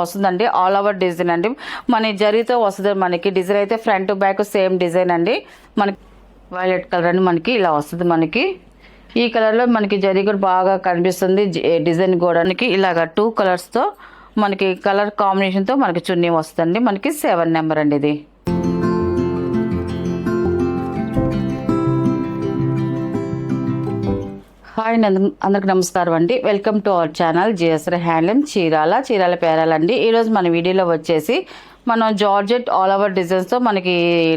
వస్తుందండి. All over design అండి, మన జరీతో వస్తుంది. మనకి డిజైన్ అయితే ఫ్రంట్ బ్యాక్ సేమ్ డిజైన్ అండి. మనకి వైలెట్ కలర్ అండి, మనకి ఇలా వస్తుంది. మనకి ఈ కలర్లో మనకి జరీ కూడా బాగా కనిపిస్తుంది. డిజైన్ కూడా ఇలాగా 2 కలర్స్తో మనకి కలర్ కాంబినేషన్తో మనకి చున్నీ వస్తుంది. మనకి 7 నెంబర్ అండి ఇది. హాయ్ అందరికి నమస్కారం అండి. Welcome to our channel GSR handloom Chirala పేరాలండి. ఈరోజు మన వీడియోలో వచ్చేసి మనం జార్జెట్ ఆల్ ఓవర్ డిజైన్స్తో మనకి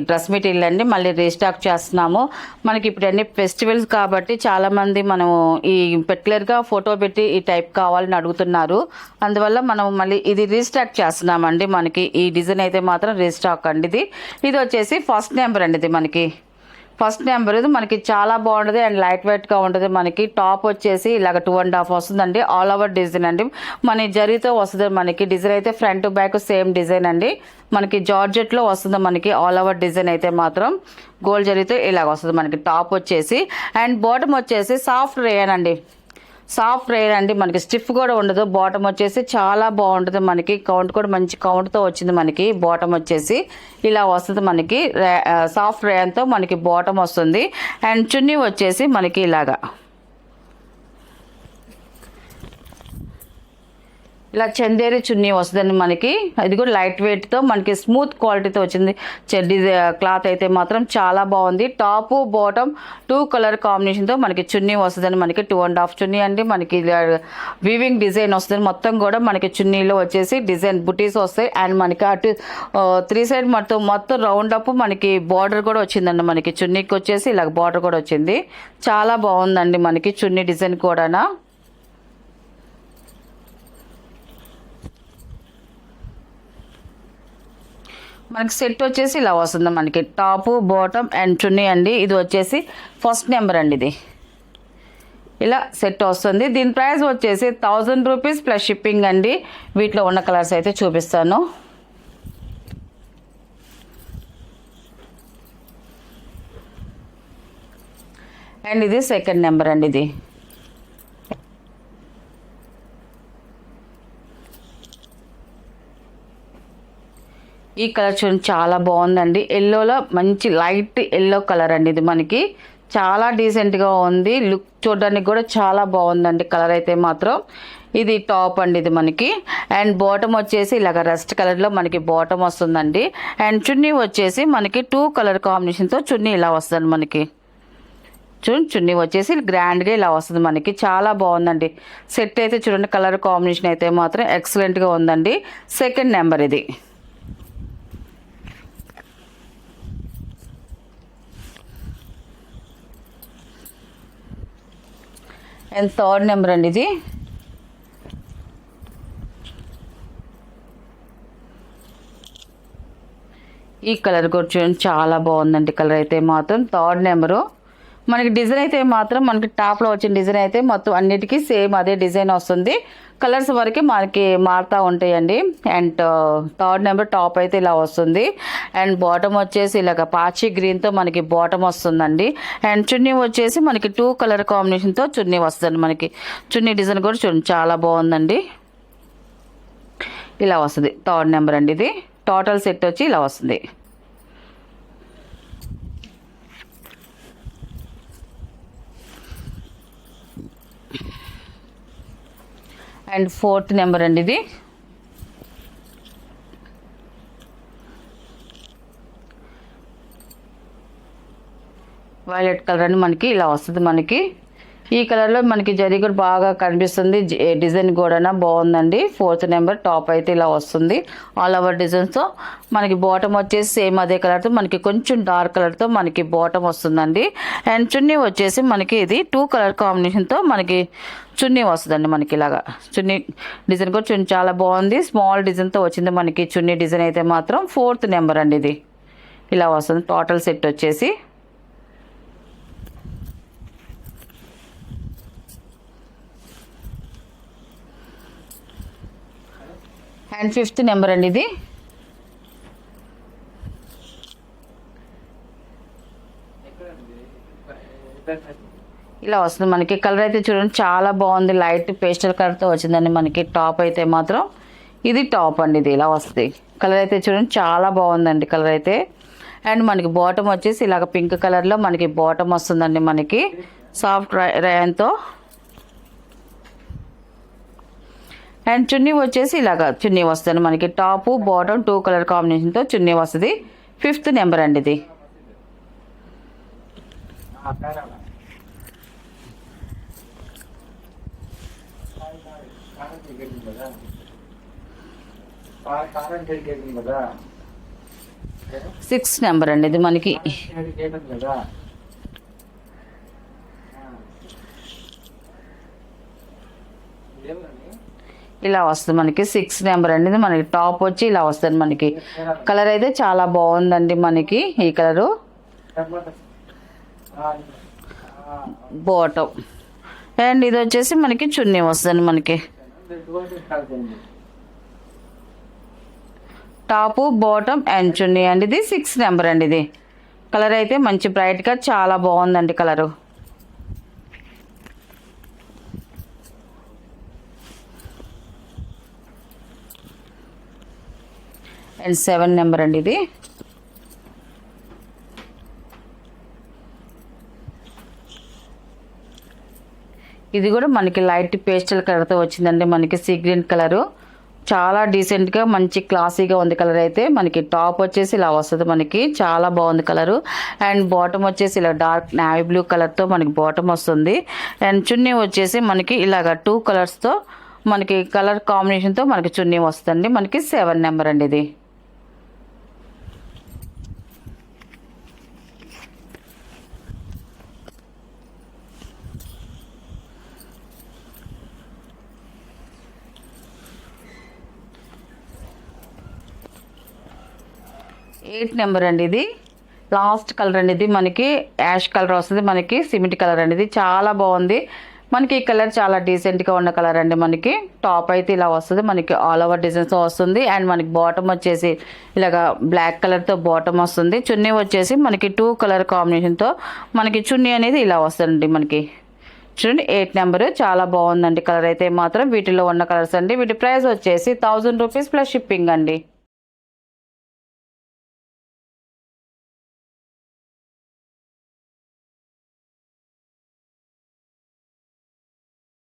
డ్రెస్ మెటీరియల్ అండి మళ్ళీ రీస్టాక్ చేస్తున్నాము. మనకి ఇప్పుడు అన్ని ఫెస్టివల్స్ కాబట్టి చాలామంది మనము ఈ పర్టికులర్గా ఫోటో పెట్టి ఈ టైప్ కావాలని అడుగుతున్నారు. అందువల్ల మనం మళ్ళీ ఇది రీస్టాక్ చేస్తున్నామండి. మనకి ఈ డిజైన్ అయితే మాత్రం రీస్టాక్ అండి. ఇది వచ్చేసి ఫస్ట్ నెంబర్ అండి. ఇది మనకి ఫస్ట్ నెంబర్ ఇది మనకి చాలా బాగుంటుంది అండ్ లైట్ వెయిట్గా ఉంటుంది. మనకి టాప్ వచ్చేసి ఇలాగ 2.5 వస్తుందండి. ఆల్ ఓవర్ డిజైన్ అండి, మన జరీతో వస్తుంది. మనకి డిజైన్ అయితే ఫ్రంట్ బ్యాక్ సేమ్ డిజైన్ అండి. మనకి జార్జెట్లో వస్తుంది. మనకి ఆల్ ఓవర్ డిజైన్ అయితే మాత్రం గోల్డ్ జరీతో ఇలాగ వస్తుంది. మనకి టాప్ వచ్చేసి అండ్ బాటమ్ వచ్చేసి సాఫ్ట్ రేయన్ అండి. సాఫ్ట్ రేయన్ అండి, మనకి స్టిఫ్ కూడా ఉండదు. బాటమ్ వచ్చేసి చాలా బాగుంటుంది. మనకి కౌంట్ కూడా మంచి కౌంట్తో వచ్చింది. మనకి బాటమ్ వచ్చేసి ఇలా వస్తుంది. మనకి సాఫ్ట్ రేయన్తో మనకి బాటమ్ వస్తుంది. అండ్ చున్నీ వచ్చేసి మనకి ఇలాగా ఇలా చందేరి చున్నీ వస్తుందండి. మనకి అది కూడా లైట్ వెయిట్తో మనకి స్మూత్ క్వాలిటీతో వచ్చింది. క్లాత్ అయితే మాత్రం చాలా బాగుంది. టాపు బాటమ్ 2 కలర్ కాంబినేషన్తో మనకి చున్నీ వస్తుందండి. మనకి 2.5 చున్నీ అండి. మనకి వీవింగ్ డిజైన్ వస్తుంది. మొత్తం కూడా మనకి చున్నీలో వచ్చేసి డిజైన్ బుటీస్ వస్తాయి. అండ్ మనకి అటు 3 సైడ్ మొత్తం రౌండ్ అప్ మనకి బార్డర్ కూడా వచ్చిందండి. మనకి చున్నీకి వచ్చేసి ఇలా బార్డర్ కూడా వచ్చింది. చాలా బాగుందండి మనకి చున్నీ డిజైన్ కూడా. మనకి సెట్ వచ్చేసి ఇలా వస్తుంది. మనకి టాపు బాటమ్ అండ్ చున్నీ అండి. ఇది వచ్చేసి ఫస్ట్ నెంబర్ అండి. ఇది ఇలా సెట్ వస్తుంది. దీని ప్రైస్ వచ్చేసి 1000 రూపీస్ ప్లస్ షిప్పింగ్ అండి. వీటిలో ఉన్న కలర్స్ అయితే చూపిస్తాను. అండ్ ఇది సెకండ్ నెంబర్ అండి. ఇది ఈ కలర్ చూడండి చాలా బాగుందండి. ఎల్లోలో మంచి లైట్ ఎల్లో కలర్ అండి. ఇది మనకి చాలా డీసెంట్గా ఉంది. లుక్ చూడడానికి కూడా చాలా బాగుందండి. కలర్ అయితే మాత్రం ఇది టాప్ అండి. ఇది మనకి అండ్ బాటమ్ వచ్చేసి ఇలాగ రస్ట్ కలర్లో మనకి బాటమ్ వస్తుందండి. అండ్ చున్నీ వచ్చేసి మనకి 2 కలర్ కాంబినేషన్తో చున్నీ ఇలా వస్తుంది. మనకి చూడండి చున్నీ వచ్చేసి గ్రాండ్గా ఇలా వస్తుంది. మనకి చాలా బాగుందండి. సెట్ అయితే చూడండి కలర్ కాంబినేషన్ అయితే మాత్రం ఎక్సలెంట్గా ఉందండి. సెకండ్ నెంబర్ ఇది. అండ్ థర్డ్ నెంబర్ అండి. ఇది ఈ కలర్ కూడా చూడండి చాలా బాగుందండి. కలర్ అయితే మాత్రం థర్డ్ నెంబరు. మనకి డిజైన్ అయితే మాత్రం మనకి టాప్లో వచ్చిన డిజైన్ అయితే మొత్తం అన్నిటికీ సేమ్ అదే డిజైన్ వస్తుంది. కలర్స్ వరకు మనకి మారుతూ ఉంటాయండి. అండ్ థర్డ్ నెంబర్ టాప్ అయితే ఇలా వస్తుంది. అండ్ బాటమ్ వచ్చేసి ఇలాగ పాచి గ్రీన్తో మనకి బాటమ్ వస్తుందండి. అండ్ చున్నీ వచ్చేసి మనకి 2 కలర్ కాంబినేషన్తో చున్నీ వస్తుంది. మనకి చున్నీ డిజైన్ కూడా చూడండి చాలా బాగుందండి. ఇలా వస్తుంది. థర్డ్ నెంబర్ అండి. ఇది టోటల్ సెట్ వచ్చి ఇలా వస్తుంది. అండ్ ఫోర్త్ నెంబర్ అండి. ఇది వైలెట్ కలర్ అండి. మనకి ఇలా వస్తుంది. మనకి ఈ కలర్లో మనకి జరీ కూడా బాగా కనిపిస్తుంది. డిజైన్ కూడా బాగుందండి. ఫోర్త్ నెంబర్ టాప్ అయితే ఇలా వస్తుంది. ఆల్ ఓవర్ డిజైన్స్తో మనకి బాటమ్ వచ్చేసి సేమ్ అదే కలర్తో మనకి కొంచెం డార్క్ కలర్తో మనకి బాటమ్ వస్తుందండి. అండ్ చున్నీ వచ్చేసి మనకి ఇది 2 కలర్ కాంబినేషన్తో మనకి చున్నీ వస్తుందండి. మనకి ఇలాగా చున్నీ డిజైన్ కూడా చున్నీ చాలా బాగుంది. స్మాల్ డిజైన్తో వచ్చింది మనకి చున్నీ డిజైన్ అయితే మాత్రం ఫోర్త్ నెంబర్ అండి. ఇది ఇలా వస్తుంది. టోటల్ సెట్ వచ్చేసి అండ్ ఫిఫ్త్ నెంబర్ అండి. ఇది ఇలా వస్తుంది. మనకి కలర్ అయితే చూడండి చాలా బాగుంది. లైట్ పేస్టల్ కలర్తో వచ్చిందండి. మనకి టాప్ అయితే మాత్రం ఇది టాప్ అండి, ఇది ఇలా వస్తుంది. కలర్ అయితే చూడండి చాలా బాగుందండి కలర్ అయితే. అండ్ మనకి బాటమ్ వచ్చేసి ఇలాగ పింక్ కలర్లో మనకి బాటమ్ వస్తుందండి, మనకి సాఫ్ట్ రయాన్తో. అండ్ చున్నీ వచ్చేసి ఇలాగ చున్నీ వస్తుంది మనకి, టాపు బాటమ్ 2 కలర్ కాంబినేషన్తో చున్నీ వస్తుంది. 5th నెంబర్ అండి ఇది. సిక్స్ నెంబర్ అండి ఇది మనకి. ఇలా వస్తుంది మనకి 6 నెంబర్ అండి. ఇది మనకి టాప్ వచ్చి ఇలా వస్తుంది మనకి. కలర్ అయితే చాలా బాగుందండి మనకి ఈ కలరు. బాటమ్ అండ్ ఇది వచ్చేసి మనకి చున్నీ వస్తుంది మనకి. టాపు బాటమ్ అండ్ చున్నీ అండి. ఇది 6 నెంబర్ అండి. ఇది కలర్ అయితే మంచి బ్రైట్గా చాలా బాగుందండి కలరు. అండ్ 7 నెంబర్ అండి ఇది. ఇది కూడా మనకి లైట్ పేస్టల్ కలర్తో వచ్చిందండి మనకి, సీ గ్రీన్ కలరు. చాలా డీసెంట్గా మంచి క్లాసీగా ఉంది కలర్ అయితే. మనకి టాప్ వచ్చేసి ఇలా వస్తుంది మనకి, చాలా బాగుంది కలరు. అండ్ బాటమ్ వచ్చేసి ఇలా డార్క్ నావీ బ్లూ కలర్తో మనకి బాటమ్ వస్తుంది. అండ్ చున్నీ వచ్చేసి మనకి ఇలాగ 2 కలర్స్తో మనకి కలర్ కాంబినేషన్తో మనకి చున్నీ వస్తుంది మనకి. 7 నెంబర్ అండి ఇది. ఎయిట్ నెంబర్ అండి ఇది. లాస్ట్ కలర్ అండి ఇది మనకి, యాష్ కలర్ వస్తుంది మనకి, సిమెంట్ కలర్ అండి ఇది. చాలా బాగుంది మనకి ఈ కలర్, చాలా డీసెంట్గా ఉన్న కలర్ అండి మనకి. టాప్ అయితే ఇలా వస్తుంది మనకి, ఆల్ ఓవర్ డిజైన్స్తో వస్తుంది. అండ్ మనకి బాటమ్ వచ్చేసి ఇలాగా బ్లాక్ కలర్తో బాటమ్ వస్తుంది. చున్నీ వచ్చేసి మనకి 2 కలర్ కాంబినేషన్తో మనకి చున్నీ అనేది ఇలా వస్తుంది మనకి. చూడండి 8 నెంబరు, చాలా బాగుందండి కలర్ అయితే మాత్రం. వీటిలో ఉన్న కలర్స్ అండి. వీటి ప్రైస్ వచ్చేసి 1000 రూపీస్ ప్లస్ షిప్పింగ్ అండి.